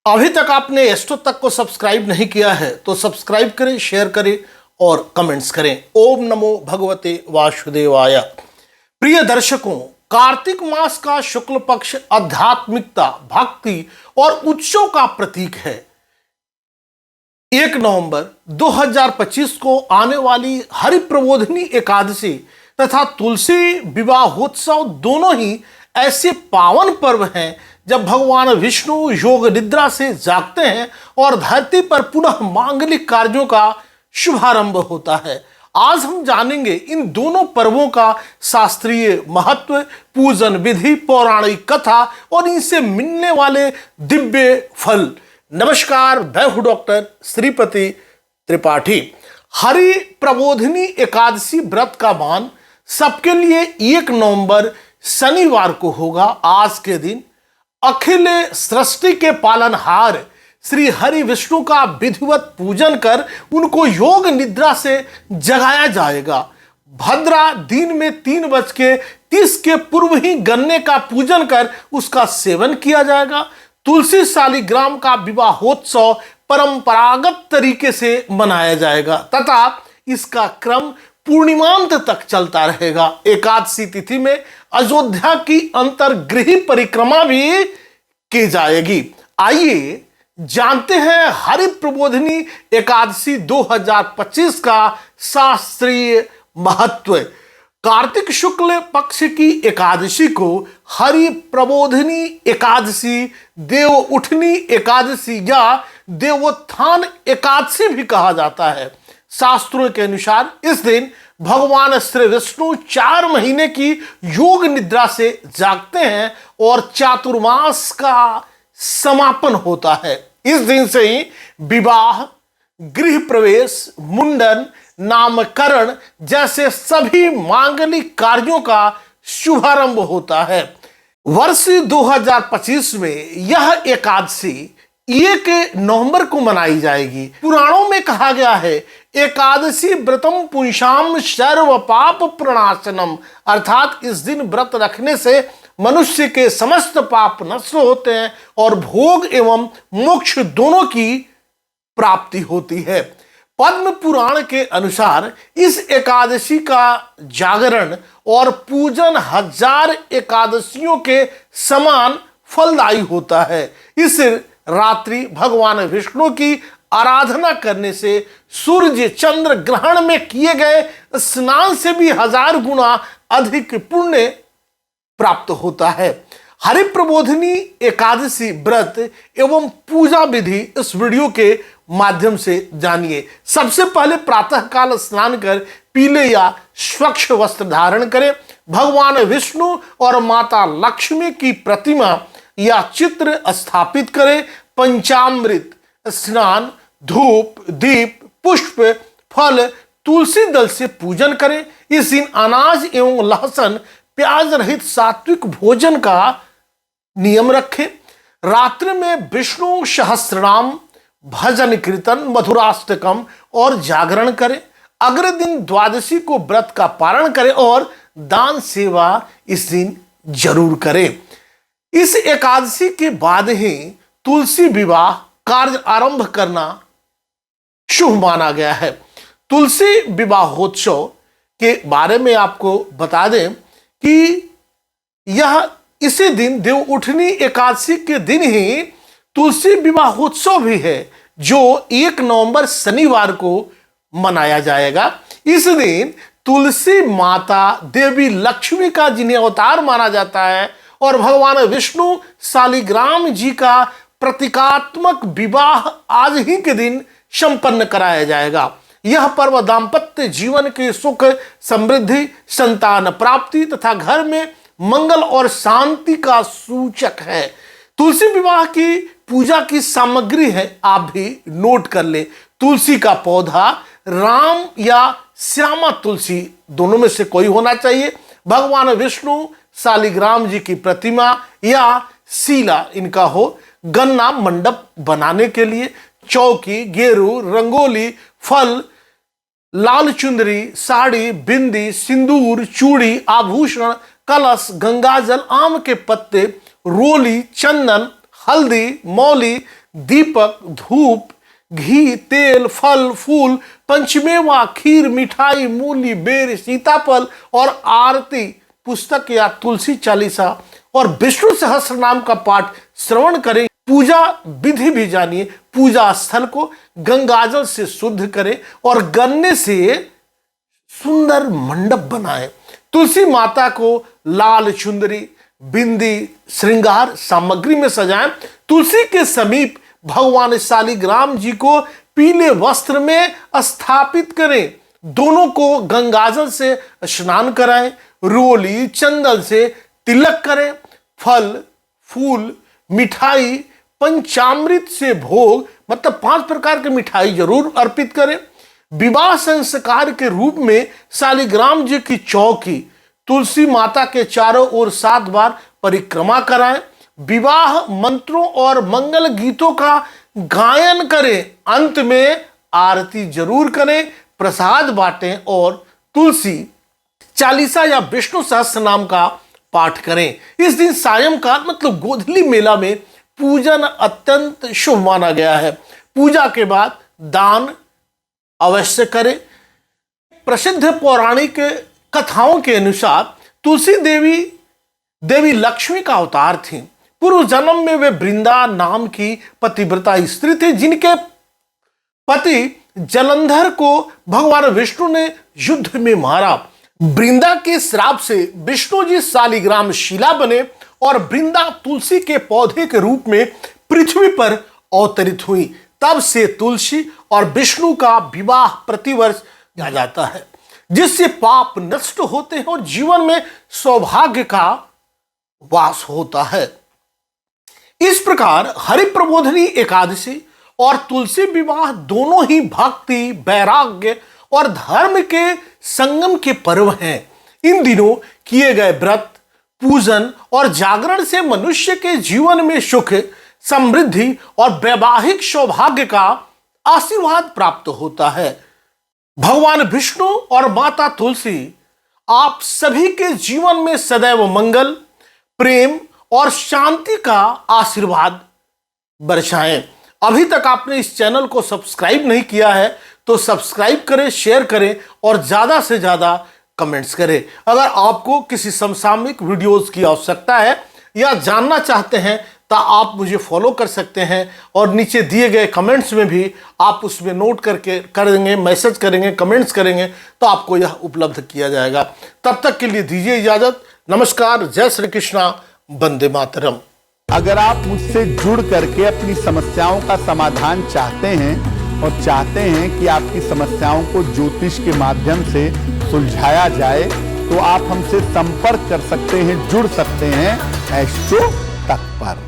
अभी तक आपने एस्ट्रो तक को सब्सक्राइब नहीं किया है तो सब्सक्राइब करें, शेयर करें और कमेंट्स करें। ओम नमो भगवते वासुदेवाय। प्रिय दर्शकों, कार्तिक मास का शुक्ल पक्ष आध्यात्मिकता, भक्ति और उत्सव का प्रतीक है। 1 नवंबर 2025 को आने वाली हरि प्रबोधिनी एकादशी तथा तुलसी विवाहोत्सव दोनों ही ऐसे पावन पर्व हैं जब भगवान विष्णु योग निद्रा से जागते हैं और धरती पर पुनः मांगलिक कार्यों का शुभारंभ होता है। आज हम जानेंगे इन दोनों पर्वों का शास्त्रीय महत्व, पूजन विधि, पौराणिक कथा और इनसे मिलने वाले दिव्य फल। नमस्कार, मैं हूं डॉक्टर श्रीपति त्रिपाठी। हरि प्रबोधिनी एकादशी व्रत का मान सबके लिए 1 नवंबर शनिवार को होगा। आज के दिन अखिल सृष्टि के पालनहार श्री हरि विष्णु का विधिवत पूजन कर उनको योग निद्रा से जगाया जाएगा। भद्रा दिन में 3:30 के पूर्व ही गन्ने का पूजन कर उसका सेवन किया जाएगा। तुलसी शालिग्राम का विवाहोत्सव परंपरागत तरीके से मनाया जाएगा तथा इसका क्रम पूर्णिमांत तक चलता रहेगा। एकादशी तिथि में अयोध्या की अंतर्गृह परिक्रमा भी की जाएगी। आइए जानते हैं हरि प्रबोधिनी एकादशी 2025 का शास्त्रीय महत्व। कार्तिक शुक्ल पक्ष की एकादशी को हरि प्रबोधिनी एकादशी, देव उठनी एकादशी या देवोत्थान एकादशी भी कहा जाता है। शास्त्रों के अनुसार इस दिन भगवान श्री विष्णु 4 महीने की योग निद्रा से जागते हैं और चातुर्मास का समापन होता है। इस दिन से ही विवाह, गृह प्रवेश, मुंडन, नामकरण जैसे सभी मांगलिक कार्यों का शुभारंभ होता है। वर्ष 2025 में यह एकादशी 1 नवंबर को मनाई जाएगी। पुराणों में कहा गया है, एकादशी व्रतम पुंसाम सर्व पाप प्रणाशनम, अर्थात इस दिन व्रत रखने से मनुष्य के समस्त पाप नष्ट होते हैं और भोग एवं मोक्ष दोनों की प्राप्ति होती है। पद्म पुराण के अनुसार इस एकादशी का जागरण और पूजन 1000 एकादशियों के समान फलदायी होता है। इस रात्रि भगवान विष्णु की आराधना करने से सूर्य चंद्र ग्रहण में किए गए स्नान से भी 1000 गुना अधिक पुण्य प्राप्त होता है। हरि प्रबोधिनी एकादशी व्रत एवं पूजा विधि इस वीडियो के माध्यम से जानिए। सबसे पहले प्रातःकाल स्नान कर पीले या स्वच्छ वस्त्र धारण करें। भगवान विष्णु और माता लक्ष्मी की प्रतिमा या चित्र स्थापित करें। पंचामृत स्नान, धूप, दीप, पुष्प, फल, तुलसी दल से पूजन करें। इस दिन अनाज एवं लहसुन प्याज रहित सात्विक भोजन का नियम रखें। रात्रि में विष्णु सहस्रनाम, भजन कीर्तन, मधुराष्टकम और जागरण करें। अगले दिन द्वादशी को व्रत का पारण करें और दान सेवा इस दिन जरूर करें। इस एकादशी के बाद ही तुलसी विवाह कार्य आरंभ करना शुभ माना गया है। तुलसी विवाहोत्सव के बारे में आपको बता दें कि यह इसी दिन देव उठनी एकादशी के दिन ही तुलसी विवाहोत्सव भी है, जो 1 नवंबर शनिवार को मनाया जाएगा। इस दिन तुलसी माता देवी लक्ष्मी का जिन्हें अवतार माना जाता है और भगवान विष्णु शालिग्राम जी का प्रतीकात्मक विवाह आज ही के दिन संपन्न कराया जाएगा। यह पर्व दाम्पत्य जीवन के सुख, समृद्धि, संतान प्राप्ति तथा घर में मंगल और शांति का सूचक है। तुलसी विवाह की पूजा की सामग्री है, आप भी नोट कर ले। तुलसी का पौधा राम या श्यामा तुलसी दोनों में से कोई होना चाहिए। भगवान विष्णु शालिग्राम जी की प्रतिमा या शीला इनका हो। गन्ना मंडप बनाने के लिए चौकी, गेरू, रंगोली, फल, लाल चुंदरी, साड़ी, बिंदी, सिंदूर, चूड़ी, आभूषण, कलश, गंगाजल, आम के पत्ते, रोली, चंदन, हल्दी, मौली, दीपक, धूप, घी, तेल, फल, फूल, पंचमेवा, खीर, मिठाई, मूली, बेर, सीताफल और आरती पुस्तक या तुलसी चालीसा और विष्णु सहस्त्र नाम का पाठ श्रवण करें। पूजा विधि भी जानिए। पूजा स्थल को गंगाजल से शुद्ध करें और गन्ने से सुंदर मंडप बनाएं। तुलसी माता को लाल चुंदरी, बिंदी, श्रृंगार सामग्री में सजाएं। तुलसी के समीप भगवान शालिग्राम जी को पीले वस्त्र में स्थापित करें। दोनों को गंगाजल से स्नान कराएं। रोली, चंदन से तिलक करें। फल, फूल, मिठाई, पंचामृत से भोग मतलब 5 प्रकार की मिठाई जरूर अर्पित करें। विवाह संस्कार के रूप में शालिग्राम जी की चौकी तुलसी माता के चारों ओर 7 बार परिक्रमा कराएं। विवाह मंत्रों और मंगल गीतों का गायन करें। अंत में आरती जरूर करें, प्रसाद बांटें और तुलसी चालीसा या विष्णु सहस्त्र नाम का पाठ करें। इस दिन सायंकाल मतलब गोधूली मेला में पूजन अत्यंत शुभ माना गया है। पूजा के बाद दान अवश्य करें। प्रसिद्ध पौराणिक कथाओं के अनुसार तुलसी देवी लक्ष्मी का अवतार थी। पूर्व जन्म में वे वृंदा नाम की पतिव्रता स्त्री थी, जिनके पति जलंधर को भगवान विष्णु ने युद्ध में मारा। वृंदा के श्राप से विष्णु जी शालिग्राम शिला बने और वृंदा तुलसी के पौधे के रूप में पृथ्वी पर अवतरित हुई। तब से तुलसी और विष्णु का विवाह प्रतिवर्ष किया जाता है, जिससे पाप नष्ट होते हैं और जीवन में सौभाग्य का वास होता है। इस प्रकार हरिप्रबोधिनी एकादशी और तुलसी विवाह दोनों ही भक्ति, वैराग्य और धर्म के संगम के पर्व हैं। इन दिनों किए गए व्रत, पूजन और जागरण से मनुष्य के जीवन में सुख, समृद्धि और वैवाहिक सौभाग्य का आशीर्वाद प्राप्त होता है। भगवान विष्णु और माता तुलसी आप सभी के जीवन में सदैव मंगल, प्रेम और शांति का आशीर्वाद बरसाएं। अभी तक आपने इस चैनल को सब्सक्राइब नहीं किया है तो सब्सक्राइब करें, शेयर करें और ज़्यादा से ज़्यादा कमेंट्स करें। अगर आपको किसी समसामयिक वीडियोस की आवश्यकता है या जानना चाहते हैं तो आप मुझे फॉलो कर सकते हैं और नीचे दिए गए कमेंट्स में भी आप उसमें नोट कर देंगे, मैसेज करेंगे, कमेंट्स करेंगे तो आपको यह उपलब्ध किया जाएगा। तब तक के लिए दीजिए इजाज़त। नमस्कार, जय श्री कृष्णा, वंदे मातरम। अगर आप मुझसे जुड़ करके अपनी समस्याओं का समाधान चाहते हैं और चाहते हैं कि आपकी समस्याओं को ज्योतिष के माध्यम से सुलझाया जाए तो आप हमसे संपर्क कर सकते हैं, जुड़ सकते हैं एस्ट्रो तक पर।